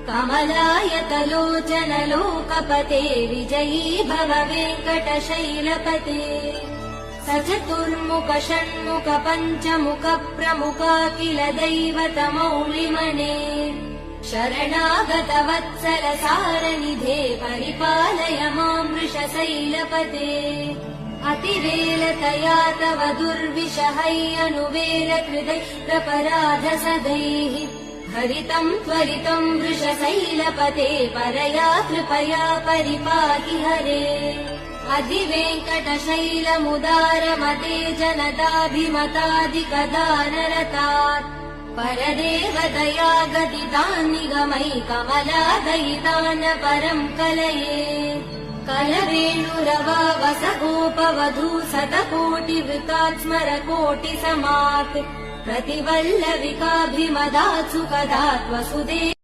कमलायतलोचनलोकपते विजयी भव वेङ्कटशैलपते सचतुर्मुख षण्मुख पञ्चमुख प्रमुखाखिल दैवतमौलिमने शरणागत वत्सल सारनिधे परिपालय मां वृषशैलपते अतिवेलतया तव दुर्विषहैरनुवेल कृतैरपराध सदैः हरितं त्वरितं वृषशैलपते परया कृपया परिपाहि हरे अधिवेङ्कटशैलमुदारमते जनताभिमताधिकदानरतात् परदेवदया गदितान् निगमै कमलादयितान् परं कलये कलवेणुरवा वसगोपवधू शतकोटिवृतात् स्मरकोटिसमात् प्रतिवल्लविकाभिमदात् सुखदात् वसुदेव